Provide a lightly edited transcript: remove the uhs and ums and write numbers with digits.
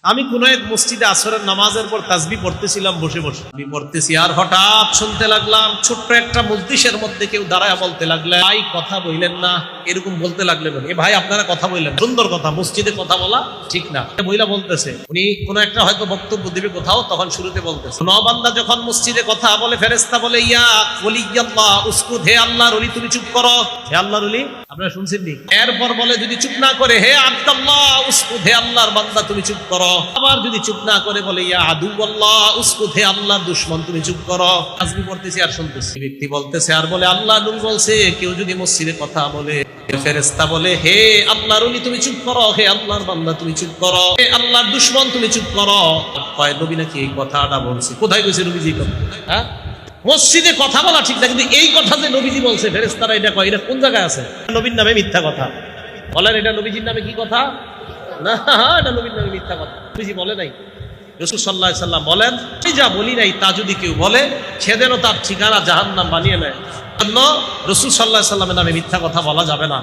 আমি কোন এক মসজিদে আসরের নামাজের পর তাসবিহ পড়তেছিলাম, বসে বসে আমি পড়তেছি, আর হঠাৎ শুনতে লাগলাম ছোট্ট একটা মজলিসের মধ্যে কেউ দাঁড়ায় বলতে লাগলেন, ভাই কথা বললেন না। এরকম বলতে লাগলেন, এ ভাই আপনারা কথা বললেন, সুন্দর কথা, মসজিদে কথা বলা ঠিক না। মহিলা বলতেছে, উনি কোন একটা হয়তো বক্তব্য দিবে কোথাও, তখন শুরুতে বলতেছে, নবান্দা যখন মসজিদে কথা বলে ফেরেশতা বলে, ইয়া ওলিয়াল্লাহ উসকুত, হে আল্লাহর ওলি তুমি চুপ করো, হে আল্লাহর ওলি। আপনারা শুনছেননি? এরপর বলে যদি চুপ না করে, হে আব্দুল্লাহ উসকুত, হে আল্লাহর বান্দা তুমি চুপ করো। আবার যদি চুপ না করে বলে, ইয়া আদুওয়াল্লাহ উসকুত, হে আল্লাহর দুশমন তুমি চুপ করো। তাসবিহ পড়তেছি আর শুনতেছি, ব্যক্তি বলতেছে আর বলে, আল্লাহ নবী বলছে কেউ যদি মসজিদে কথা বলে, ফেরেশতা বলে, হে আল্লাহর ওলি তুমি চুপ করো, হে আল্লাহর বান্দা তুমি চুপ করো, হে আল্লাহর দুশমন তুমি চুপ করো। কয় নবী নাকি এই কথাটা বলছে? কোথায় কইছে নবীজি কথা? হ্যাঁ, মসজিদে কথা বলা ঠিক না, কিন্তু এই কথা যে নবীজি বলছে ফেরেশতারা এটা কয়, এটা কোন জায়গায় আছে? নবীর নামে মিথ্যা কথা বলেন। এটা নবীজির নামে কি কথা? না, এটা নবীর নামে মিথ্যা কথা। নবীজি বলে নাই। রাসূল সাল্লাল্লাহু আলাইহি সাল্লাম বলেন, আমি যা বলি নাই তা যদি কেউ বলে, সে যেন তার ঠিকানা জাহান্নাম বানিয়ে নেয়। রাসূল সাল্লাল্লাহু আলাইহি সাল্লামের নামে মিথ্যা কথা বলা যাবে না।